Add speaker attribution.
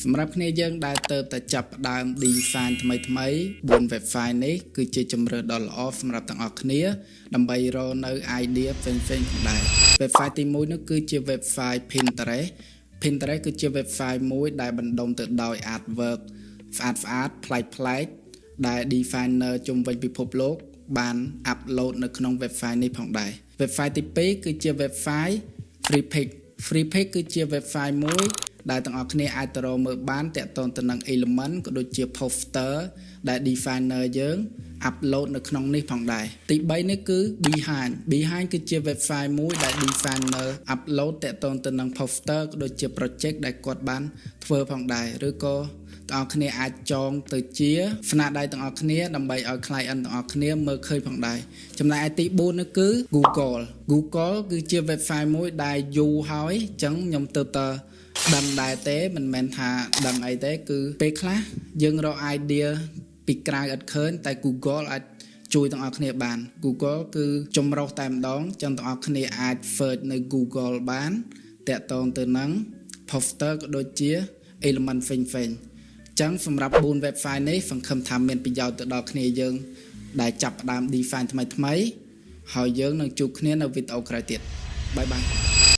Speaker 1: សម្រាប់គ្នាយើងដែលទៅតែចាប់ដើម design ថ្មី4 web file នេះគឺជាជម្រើសដ៏ល្អសម្រាប់ទាំងអស់គ្នាដើម្បីរកនៅ idea ផ្សេងៗផងដែរ web file ទី1នោះគឺជា web file Pinterest គឺជា web file មួយដែលបណ្ដុំទៅដោយ artwork ស្អាតប្លែកដែល designer ជុំវិញពិភពលោកបាន upload នៅក្នុង web file នេះផងដែរ web file ទី2គឺជា web file Freepik គឺជា web file មួយដែលទាំងអស់គ្នាអាចទៅរកមើលបានតាក់ទងទៅនឹង element ក៏ដូចជា poster ដែល designer យើង upload នៅក្នុងនេះផងដែរទី3នេះគឺ Behind គឺជា web file មួយដែល designer upload តាក់ទងទៅនឹង poster ក៏ដូចជា project ដែលគាត់បានធ្វើផងដែរឬក៏ទាំងអស់គ្នាអាចចងទៅជាស្នាដៃទាំងអស់គ្នាដើម្បីឲ្យ client ទាំងអស់គ្នាមើលឃើញផងដែរចំណែកឯទី4នោះគឺ Google គឺជា web file មួយដែលយូរហើយអញ្ចឹងខ្ញុំទៅដឹងដែរទេមិនមែនថាដឹងអីទេគឺពេលខ្លះយើងរក idea ពីក្រៅអត់ឃើញតែ Google អាចជួយទាំងអស់គ្នាបាន Google គឺចម្រុះតែម្ដងចឹងទាំងអស់គ្នាអាច search នៅ Google បានតាក់ទងទៅនឹង poster ក៏ដូចជា element ផ្សេងៗចឹងសម្រាប់4 web file នេះសង្ឃឹមថាមានប្រយោជន៍ទៅដល់គ្នាយើងដែលចាប់ផ្ដើម design ថ្មីហើយយើងនឹងជួបគ្នានៅវីដេអូក្រោយទៀតបាយបាយ